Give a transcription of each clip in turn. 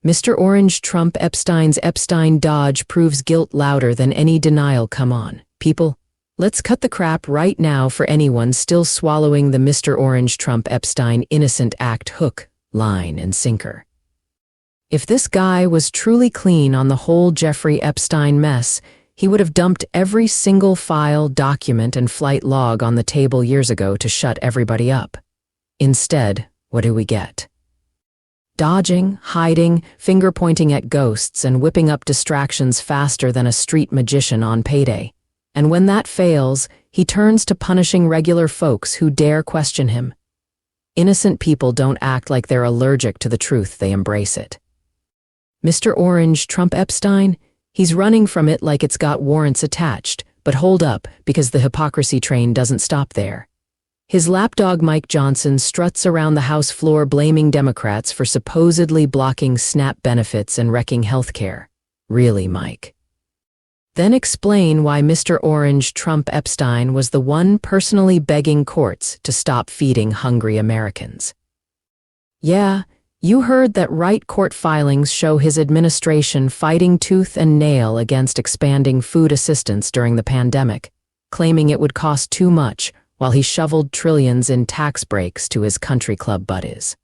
Mr. Orange Trump Epstein's Epstein dodge proves guilt louder than any denial. Come on, people. Let's cut the crap right now for anyone still swallowing the Mr. Orange Trump Epstein innocent act hook, line, and sinker. If this guy was truly clean on the whole Jeffrey Epstein mess, he would have dumped every single file, document, and flight log on the table years ago to shut everybody up. Instead, what do we get? Dodging, hiding, finger-pointing at ghosts, and whipping up distractions faster than a street magician on payday. And when that fails, he turns to punishing regular folks who dare question him. Innocent people don't act like they're allergic to the truth, they embrace it. Mr. Orange Trump Epstein, he's running from it like it's got warrants attached, but hold up, because the hypocrisy train doesn't stop there. His lapdog Mike Johnson struts around the House floor blaming Democrats for supposedly blocking SNAP benefits and wrecking healthcare. Really, Mike? Then explain why Mr. Orange Trump Epstein was the one personally begging courts to stop feeding hungry Americans. Yeah, you heard that right. Court filings show his administration fighting tooth and nail against expanding food assistance during the pandemic, claiming it would cost too much, while he shoveled trillions in tax breaks to his country club buddies.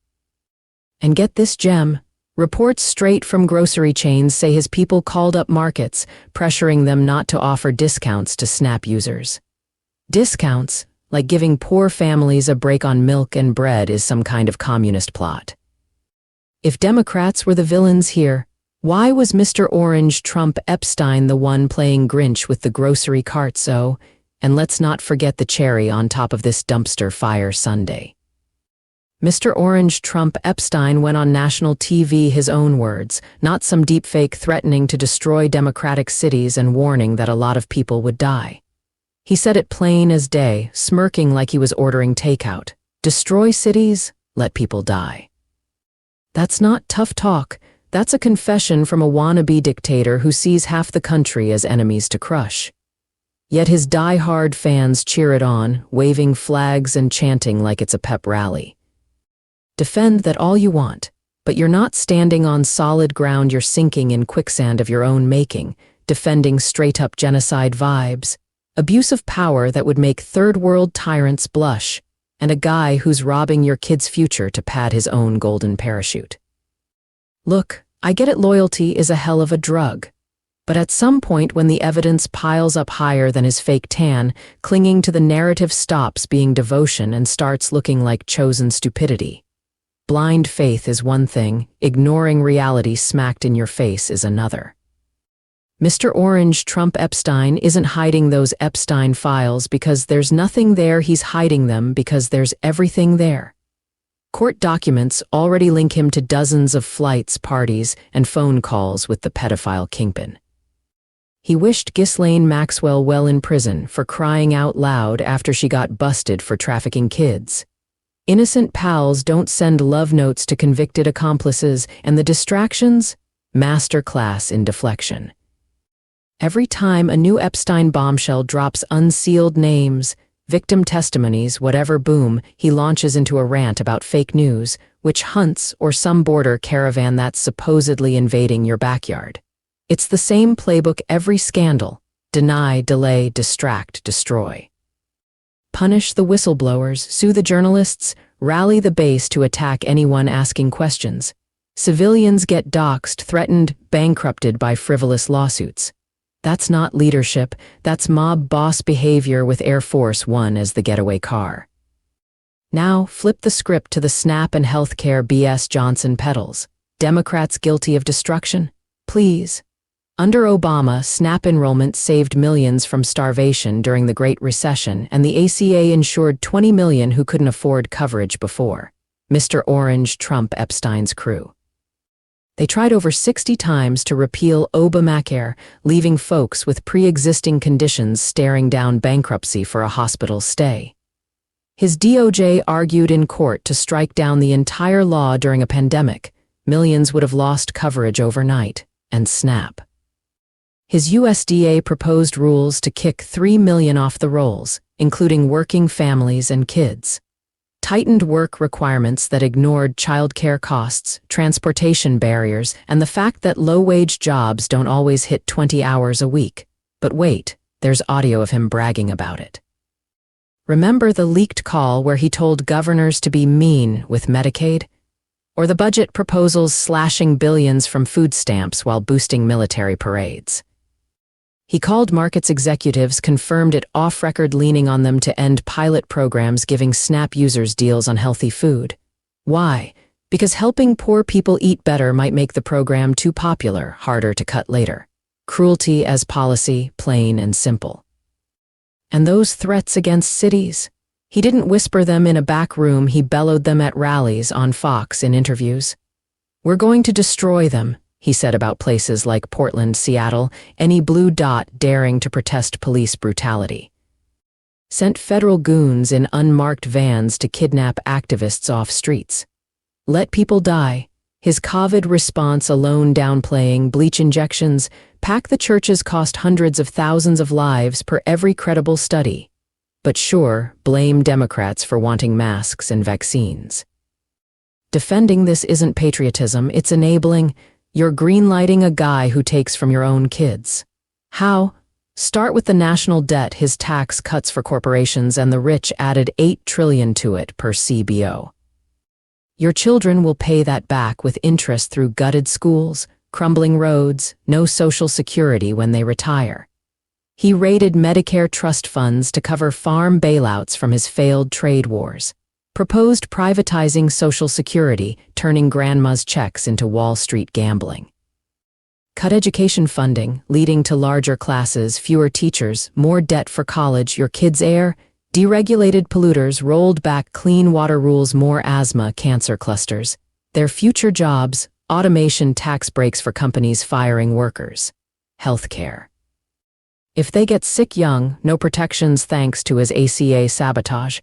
And get this gem, reports straight from grocery chains say his people called up markets, pressuring them not to offer discounts to SNAP users. Discounts, like giving poor families a break on milk and bread, is some kind of communist plot. If Democrats were the villains here, why was Mr. Orange Trump Epstein the one playing Grinch with the grocery cart? And let's not forget the cherry on top of this dumpster fire Sunday. Mr. Orange Trump Epstein went on national TV, his own words, not some deepfake threatening to destroy democratic cities and warning that a lot of people would die. He said it plain as day, smirking like he was ordering takeout. Destroy cities, let people die. That's not tough talk. That's a confession from a wannabe dictator who sees half the country as enemies to crush. Yet his die-hard fans cheer it on, waving flags and chanting like it's a pep rally. Defend that all you want, but you're not standing on solid ground. You're sinking in quicksand of your own making, defending straight-up genocide vibes, abuse of power that would make third-world tyrants blush, and a guy who's robbing your kid's future to pad his own golden parachute. Look, I get it, loyalty is a hell of a drug. But at some point when the evidence piles up higher than his fake tan, clinging to the narrative stops being devotion and starts looking like chosen stupidity. Blind faith is one thing, ignoring reality smacked in your face is another. Mr. Orange Trump Epstein isn't hiding those Epstein files because there's nothing there, he's hiding them because there's everything there. Court documents already link him to dozens of flights, parties, and phone calls with the pedophile kingpin. He wished Ghislaine Maxwell well in prison for crying out loud after she got busted for trafficking kids. Innocent pals don't send love notes to convicted accomplices, and the distractions? Master class in deflection. Every time a new Epstein bombshell drops unsealed names, victim testimonies, whatever, boom, he launches into a rant about fake news, witch hunts, or some border caravan that's supposedly invading your backyard. It's the same playbook every scandal: deny, delay, distract, destroy. Punish the whistleblowers, sue the journalists, rally the base to attack anyone asking questions. Civilians get doxxed, threatened, bankrupted by frivolous lawsuits. That's not leadership, that's mob boss behavior with Air Force One as the getaway car. Now, flip the script to the SNAP and healthcare BS Johnson peddles. Democrats guilty of destruction? Please. Under Obama, SNAP enrollment saved millions from starvation during the Great Recession, and the ACA insured 20 million who couldn't afford coverage before. Mr. Orange Trump Epstein's crew. They tried over 60 times to repeal Obamacare, leaving folks with pre-existing conditions staring down bankruptcy for a hospital stay. His DOJ argued in court to strike down the entire law during a pandemic. Millions would have lost coverage overnight, and SNAP. His USDA proposed rules to kick 3 million off the rolls, including working families and kids. Tightened work requirements that ignored childcare costs, transportation barriers, and the fact that low-wage jobs don't always hit 20 hours a week. But wait, there's audio of him bragging about it. Remember the leaked call where he told governors to be mean with Medicaid? Or the budget proposals slashing billions from food stamps while boosting military parades? He called markets executives, confirmed it off-record, leaning on them to end pilot programs giving SNAP users deals on healthy food. Why? Because helping poor people eat better might make the program too popular, harder to cut later. Cruelty as policy, plain and simple. And those threats against cities? He didn't whisper them in a back room, he bellowed them at rallies, on Fox, in interviews. "We're going to destroy them," he said about places like Portland, Seattle, any blue dot daring to protest police brutality. Sent federal goons in unmarked vans to kidnap activists off streets. Let people die. His COVID response alone downplaying bleach injections. Pack the churches cost hundreds of thousands of lives per every credible study. But sure, blame Democrats for wanting masks and vaccines. Defending this isn't patriotism, it's enabling. You're greenlighting a guy who takes from your own kids. How? Start with the national debt, his tax cuts for corporations, and the rich added $8 trillion to it per CBO. Your children will pay that back with interest through gutted schools, crumbling roads, no social security when they retire. He raided Medicare trust funds to cover farm bailouts from his failed trade wars. Proposed privatizing Social Security, turning grandma's checks into Wall Street gambling. Cut education funding, leading to larger classes, fewer teachers, more debt for college, your kids' air. Deregulated polluters, rolled back clean water rules, more asthma, cancer clusters. Their future jobs, automation, tax breaks for companies firing workers. Healthcare. If they get sick young, no protections thanks to his ACA sabotage.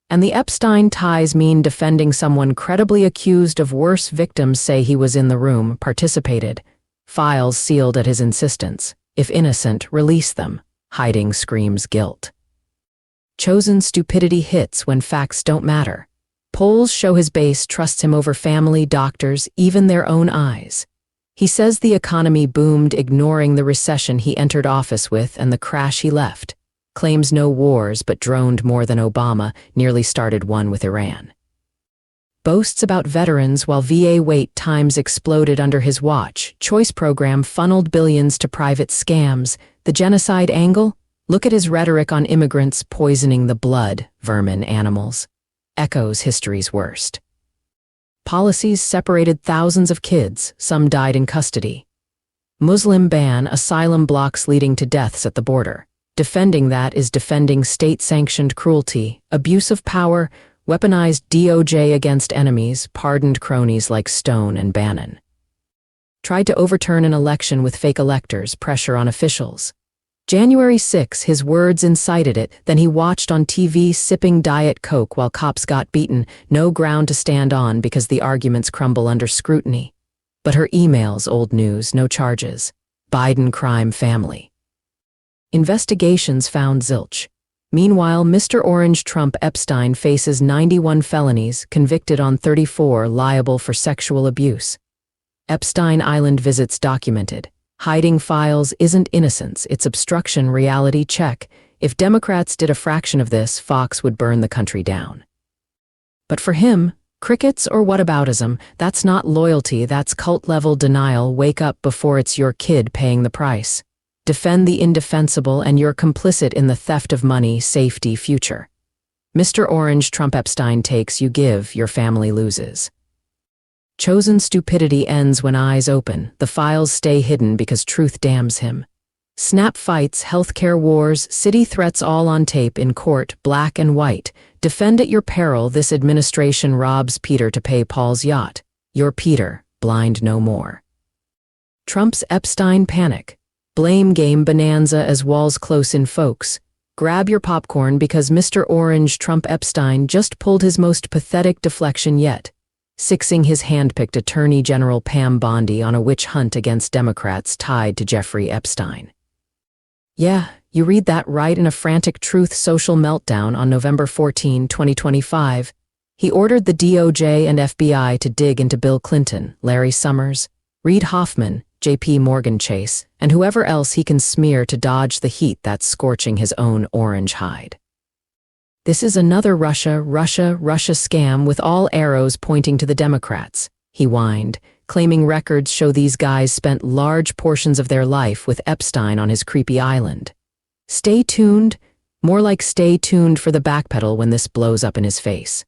And the Epstein ties mean defending someone credibly accused of worse. Victims say he was in the room, participated. Files sealed at his insistence. If innocent, release them. Hiding screams guilt. Chosen stupidity hits when facts don't matter. Polls show his base trusts him over family, doctors, even their own eyes. He says the economy boomed, ignoring the recession he entered office with and the crash he left. Claims no wars but droned more than Obama, nearly started one with Iran. Boasts about veterans while VA wait times exploded under his watch. Choice program funneled billions to private scams. The genocide angle? Look at his rhetoric on immigrants poisoning the blood, vermin, animals. Echoes history's worst. Policies separated thousands of kids, some died in custody. Muslim ban, asylum blocks leading to deaths at the border. Defending that is defending state-sanctioned cruelty, abuse of power, weaponized DOJ against enemies, pardoned cronies like Stone and Bannon. Tried to overturn an election with fake electors, pressure on officials. January 6, his words incited it, then he watched on TV sipping Diet Coke while cops got beaten, no ground to stand on because the arguments crumble under scrutiny. But her emails, old news, no charges. Biden crime family. Investigations found zilch. Meanwhile, Mr. Orange Trump Epstein faces 91 felonies, convicted on 34, liable for sexual abuse. Epstein Island visits documented. Hiding files isn't innocence, it's obstruction. Reality check. If Democrats did a fraction of this, Fox would burn the country down. But for him, crickets or whataboutism, that's not loyalty, that's cult-level denial. Wake up before it's your kid paying the price. Defend the indefensible and you're complicit in the theft of money, safety, future. Mr. Orange Trump Epstein takes, you give, your family loses. Chosen stupidity ends when eyes open. The files stay hidden because truth damns him. Snap fights, healthcare wars, city threats, all on tape in court, black and white. Defend at your peril. This administration robs Peter to pay Paul's yacht. You're Peter, blind no more. Trump's Epstein panic. Blame game bonanza as walls close in, folks. Grab your popcorn because Mr. Orange Trump Epstein just pulled his most pathetic deflection yet. Sixing his handpicked Attorney General Pam Bondi on a witch hunt against Democrats tied to Jeffrey Epstein. Yeah, you read that right. In a frantic Truth Social meltdown on November 14, 2025, He ordered the DOJ and FBI to dig into Bill Clinton, Larry Summers, Reid Hoffman, J.P. Morgan Chase, and whoever else he can smear to dodge the heat that's scorching his own orange hide. This is another Russia scam with all arrows pointing to the Democrats, he whined, claiming records show these guys spent large portions of their life with Epstein on his creepy island. Stay tuned, more like stay tuned for the backpedal when this blows up in his face.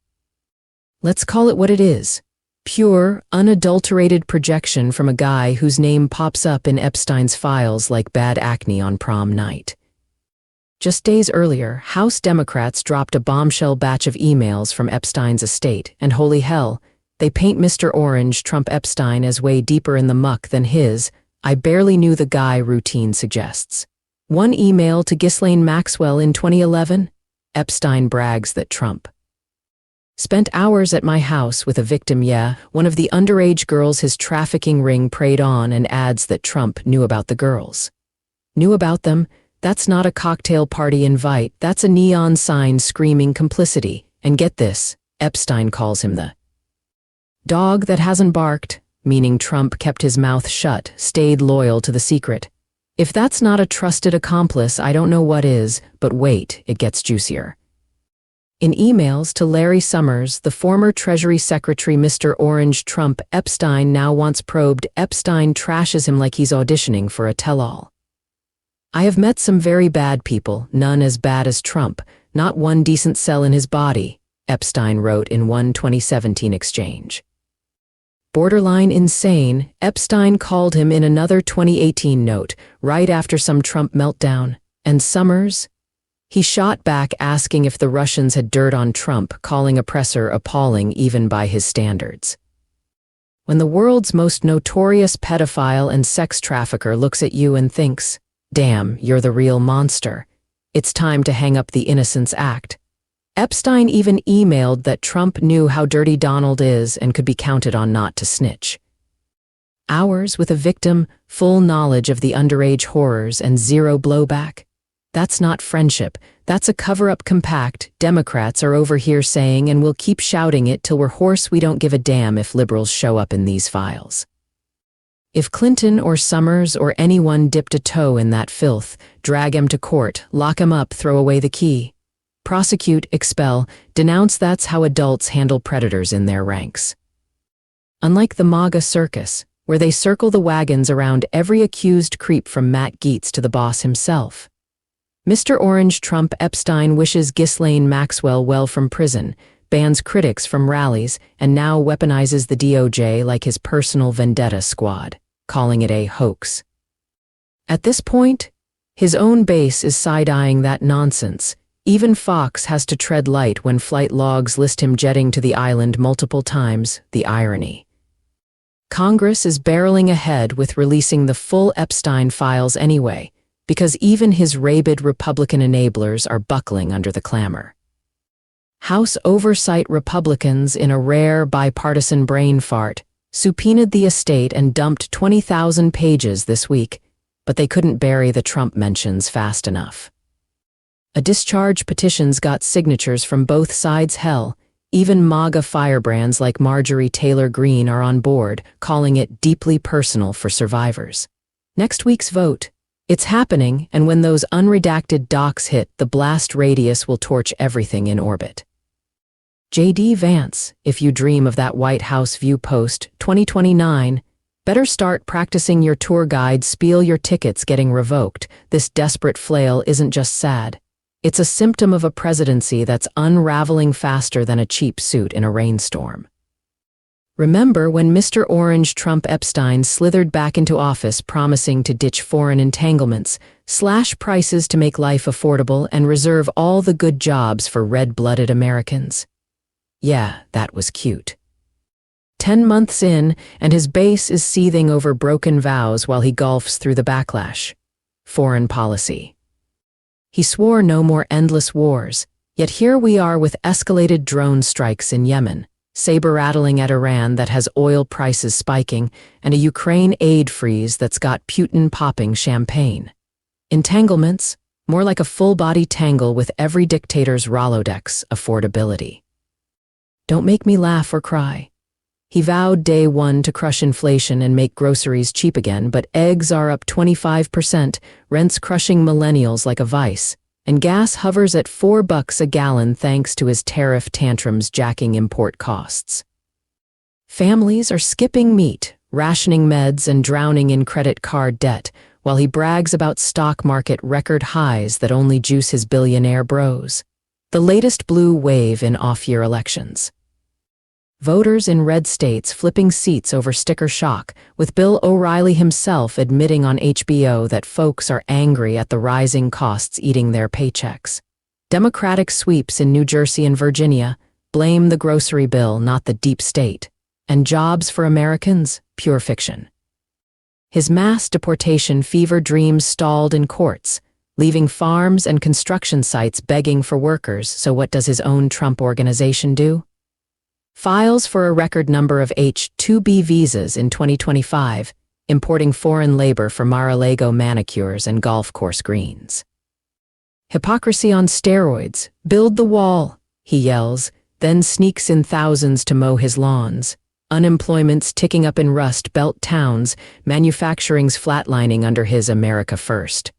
Let's call it what it is. Pure, unadulterated projection from a guy whose name pops up in Epstein's files like bad acne on prom night. Just days earlier, House Democrats dropped a bombshell batch of emails from Epstein's estate, and holy hell, they paint Mr. Orange Trump Epstein as way deeper in the muck than his "I barely knew the guy" routine suggests. One email to Ghislaine Maxwell in 2011, Epstein brags that Trump spent hours at my house with a victim, one of the underage girls his trafficking ring preyed on, and adds that Trump knew about the girls. Knew about them? That's not a cocktail party invite, that's a neon sign screaming complicity. And get this, Epstein calls him the dog that hasn't barked, meaning Trump kept his mouth shut, stayed loyal to the secret. If that's not a trusted accomplice, I don't know what is, but wait, it gets juicier. In emails to Larry Summers, the former Treasury Secretary, Mr. Orange Trump Epstein now wants probed. Epstein trashes him like he's auditioning for a tell-all. I have met some very bad people, none as bad as Trump, not one decent cell in his body, Epstein wrote in one 2017 exchange. Borderline insane, Epstein called him in another 2018 note, right after some Trump meltdown. And Summers? He shot back asking if the Russians had dirt on Trump, calling oppressor appalling even by his standards. When the world's most notorious pedophile and sex trafficker looks at you and thinks, "Damn, you're the real monster," it's time to hang up the Innocence Act. Epstein even emailed that Trump knew how dirty Donald is and could be counted on not to snitch. Hours with a victim, full knowledge of the underage horrors, and zero blowback? That's not friendship, that's a cover-up compact. Democrats are over here saying, and we'll keep shouting it till we're hoarse, we don't give a damn if liberals show up in these files. If Clinton or Summers or anyone dipped a toe in that filth, drag him to court, lock him up, throw away the key. Prosecute, expel, denounce. That's how adults handle predators in their ranks. Unlike the MAGA circus, where they circle the wagons around every accused creep from Matt Gaetz to the boss himself. Mr. Orange Trump Epstein wishes Ghislaine Maxwell well from prison, bans critics from rallies, and now weaponizes the DOJ like his personal vendetta squad, calling it a hoax. At this point, his own base is side-eyeing that nonsense. Even Fox has to tread light when flight logs list him jetting to the island multiple times, the irony. Congress is barreling ahead with releasing the full Epstein files anyway, because even his rabid Republican enablers are buckling under the clamor. House Oversight Republicans, in a rare bipartisan brain fart, subpoenaed the estate and dumped 20,000 pages this week, but they couldn't bury the Trump mentions fast enough. A discharge petitions got signatures from both sides. Hell, even MAGA firebrands like Marjorie Taylor Greene are on board, calling it deeply personal for survivors. Next week's vote. It's happening, and when those unredacted docs hit, the blast radius will torch everything in orbit. J.D. Vance, if you dream of that White House view post 2029, better start practicing your tour guide spiel. Your tickets getting revoked. This desperate flail isn't just sad. It's a symptom of a presidency that's unraveling faster than a cheap suit in a rainstorm. Remember when Mr. Orange Trump Epstein slithered back into office promising to ditch foreign entanglements, slash prices to make life affordable, and reserve all the good jobs for red-blooded Americans? Yeah, that was cute. 10 months in, and his base is seething over broken vows while he golfs through the backlash. Foreign policy. He swore no more endless wars, yet here we are with escalated drone strikes in Yemen, saber-rattling at Iran that has oil prices spiking, and a Ukraine aid freeze that's got Putin popping champagne. Entanglements, more like a full-body tangle with every dictator's Rolodex affordability. Don't make me laugh or cry. He vowed day one to crush inflation and make groceries cheap again, but eggs are up 25%, rent's crushing millennials like a vice, and gas hovers at $4 a gallon thanks to his tariff tantrums jacking import costs. Families are skipping meat, rationing meds, and drowning in credit card debt, while he brags about stock market record highs that only juice his billionaire bros. The latest blue wave in off-year elections. Voters in red states flipping seats over sticker shock, with Bill O'Reilly himself admitting on HBO that folks are angry at the rising costs eating their paychecks. Democratic sweeps in New Jersey and Virginia blame the grocery bill, not the deep state. And jobs for Americans, pure fiction. His mass deportation fever dreams stalled in courts, leaving farms and construction sites begging for workers. So what does his own Trump organization do? Files for a record number of H-2B visas in 2025, importing foreign labor for Mar-a-Lago manicures and golf course greens. Hypocrisy on steroids. Build the wall, he yells, then sneaks in thousands to mow his lawns. Unemployment's ticking up in Rust Belt towns, manufacturing's flatlining under his America First.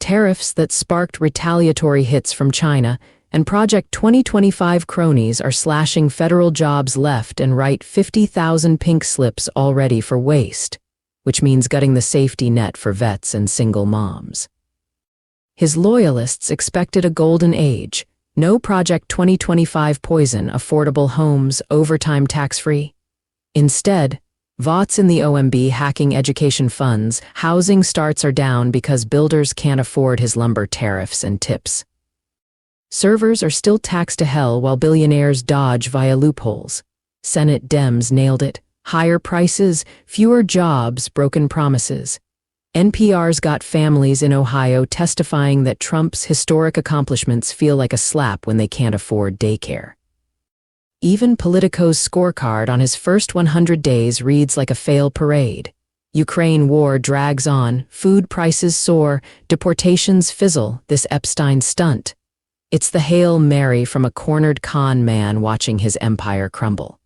Tariffs that sparked retaliatory hits from China, and Project 2025 cronies are slashing federal jobs left and right. 50,000 pink slips already for waste, which means gutting the safety net for vets and single moms. His loyalists expected a golden age. No Project 2025 poison, affordable homes, overtime tax-free. Instead, votes in the OMB hacking education funds, housing starts are down because builders can't afford his lumber tariffs and tips. Servers are still taxed to hell while billionaires dodge via loopholes. Senate Dems nailed it. Higher prices, fewer jobs, broken promises. NPR's got families in Ohio testifying that Trump's historic accomplishments feel like a slap when they can't afford daycare. Even Politico's scorecard on his first 100 days reads like a fail parade. Ukraine war drags on, food prices soar, deportations fizzle, this Epstein stunt. It's the Hail Mary from a cornered con man watching his empire crumble.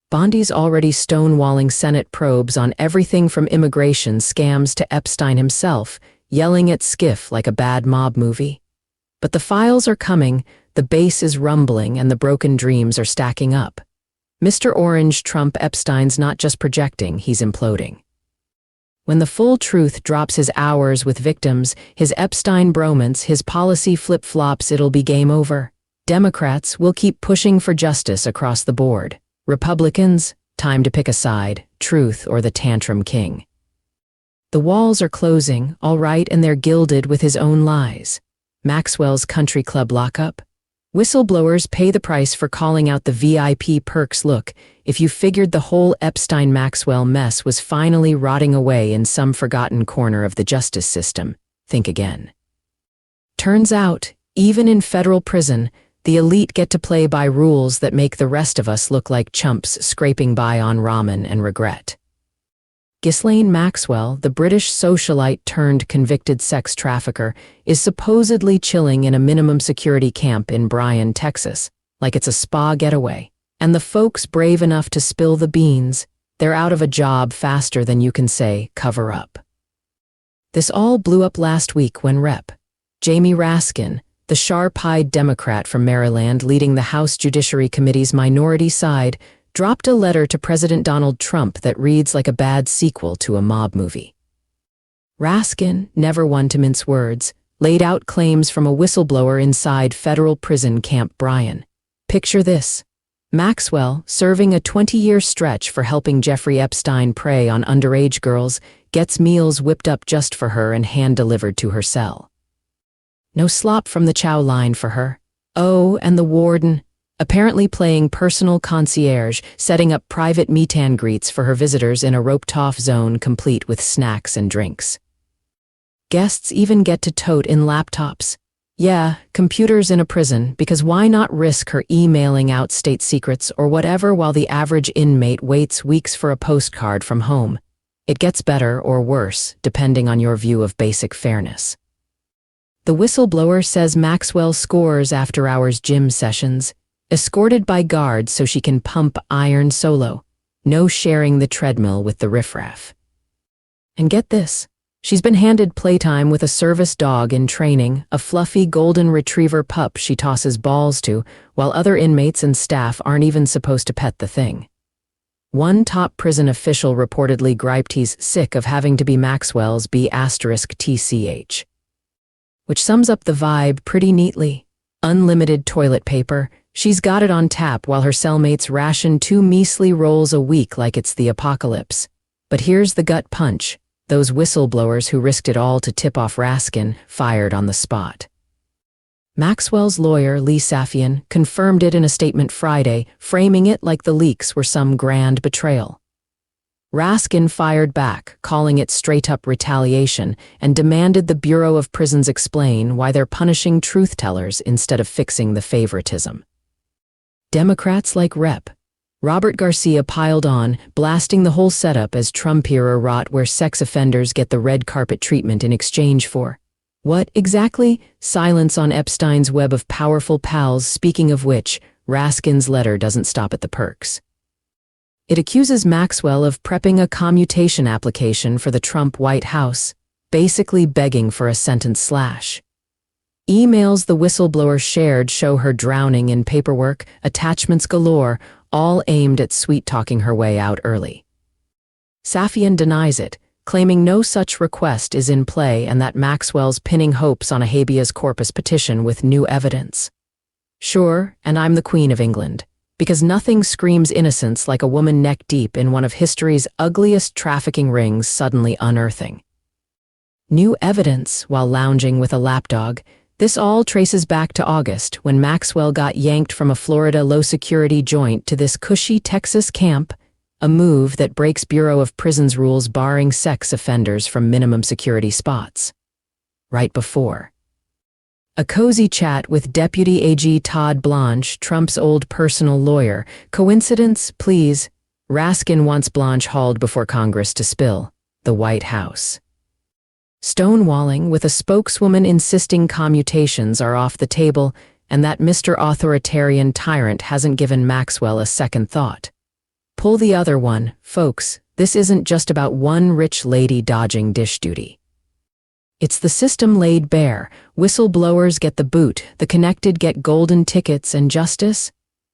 Bondi's already stonewalling Senate probes on everything from immigration scams to Epstein himself, yelling at Skiff like a bad mob movie. But the files are coming, the base is rumbling, and the broken dreams are stacking up. Mr. Orange Trump Epstein's not just projecting, he's imploding. When the full truth drops his hours with victims, his Epstein bromance, his policy flip-flops, it'll be game over. Democrats will keep pushing for justice across the board. Republicans, time to pick a side, truth or the tantrum king. The walls are closing, all right, and they're gilded with his own lies. Maxwell's country club lockup. Whistleblowers pay the price for calling out the VIP perks. Look, if you figured the whole Epstein-Maxwell mess was finally rotting away in some forgotten corner of the justice system, think again. Turns out, even in federal prison, the elite get to play by rules that make the rest of us look like chumps scraping by on ramen and regret. Ghislaine Maxwell, the British socialite turned convicted sex trafficker, is supposedly chilling in a minimum security camp in Bryan, Texas, like it's a spa getaway. And the folks brave enough to spill the beans, they're out of a job faster than you can say, cover up. This all blew up last week when Rep. Jamie Raskin, the sharp-eyed Democrat from Maryland leading the House Judiciary Committee's minority side, dropped a letter to President Donald Trump that reads like a bad sequel to a mob movie. Raskin, never one to mince words, laid out claims from a whistleblower inside federal prison Camp Bryan. Picture this. Maxwell, serving a 20-year stretch for helping Jeffrey Epstein prey on underage girls, gets meals whipped up just for her and hand-delivered to her cell. No slop from the chow line for her. Oh, and the warden, apparently playing personal concierge, setting up private meet and greets for her visitors in a roped-off zone complete with snacks and drinks. Guests even get to tote in laptops. Yeah, computers in a prison, because why not risk her emailing out state secrets or whatever while the average inmate waits weeks for a postcard from home? It gets better or worse, depending on your view of basic fairness. The whistleblower says Maxwell scores after-hours gym sessions, escorted by guards so she can pump iron solo, no sharing the treadmill with the riffraff. And get this, she's been handed playtime with a service dog in training, a fluffy golden retriever pup she tosses balls to, while other inmates and staff aren't even supposed to pet the thing. One top prison official reportedly griped he's sick of having to be Maxwell's B*TCH. Which sums up the vibe pretty neatly. Unlimited toilet paper, she's got it on tap while her cellmates ration 2 measly rolls a week like it's the apocalypse. But here's the gut punch. Those whistleblowers who risked it all to tip off Raskin fired on the spot. Maxwell's lawyer, Lee Safian, confirmed it in a statement Friday, framing it like the leaks were some grand betrayal. Raskin fired back, calling it straight-up retaliation, and demanded the Bureau of Prisons explain why they're punishing truth-tellers instead of fixing the favoritism. Democrats like Rep. Robert Garcia piled on, blasting the whole setup as Trump-era rot where sex offenders get the red carpet treatment in exchange for what, exactly? Silence on Epstein's web of powerful pals, speaking of which, Raskin's letter doesn't stop at the perks. It accuses Maxwell of prepping a commutation application for the Trump White House, basically begging for a sentence slash. Emails the whistleblower shared show her drowning in paperwork, attachments galore, all aimed at sweet-talking her way out early. Safian denies it, claiming no such request is in play and that Maxwell's pinning hopes on a habeas corpus petition with new evidence. Sure, and I'm the Queen of England, because nothing screams innocence like a woman neck-deep in one of history's ugliest trafficking rings suddenly unearthing. New evidence while lounging with a lapdog. This all traces back to August when Maxwell got yanked from a Florida low-security joint to this cushy Texas camp, a move that breaks Bureau of Prisons rules barring sex offenders from minimum security spots. Right before a cozy chat with Deputy AG Todd Blanche, Trump's old personal lawyer. Coincidence, please? Raskin wants Blanche hauled before Congress to spill the White House. Stonewalling with a spokeswoman insisting commutations are off the table and that Mr. Authoritarian tyrant hasn't given Maxwell a second thought. Pull the other one, folks. This isn't just about one rich lady dodging dish duty. It's the system laid bare. Whistleblowers get the boot, the connected get golden tickets, and justice?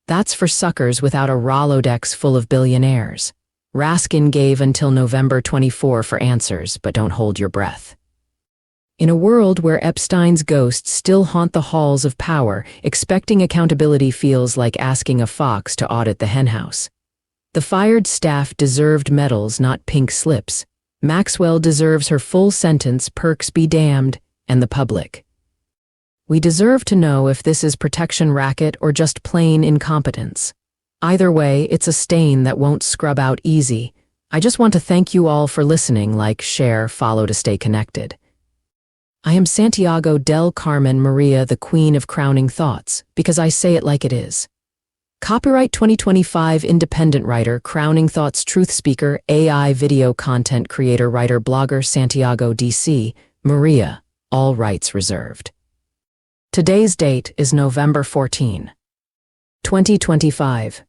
That's for suckers without a Rolodex full of billionaires. Raskin gave until November 24 for answers, but don't hold your breath. In a world where Epstein's ghosts still haunt the halls of power, expecting accountability feels like asking a fox to audit the henhouse. The fired staff deserved medals, not pink slips. Maxwell deserves her full sentence, perks be damned, and the public. We deserve to know if this is protection racket or just plain incompetence. Either way, it's a stain that won't scrub out easy. I just want to thank you all for listening, like, share, follow to stay connected. I am Santiago del Carmen Maria, the Queen of Crowning Thoughts, because I say it like it is. Copyright 2025 independent writer, Crowning Thoughts truth speaker, AI video content creator, writer, blogger, Santiago DC, Maria, all rights reserved. Today's date is November 14, 2025.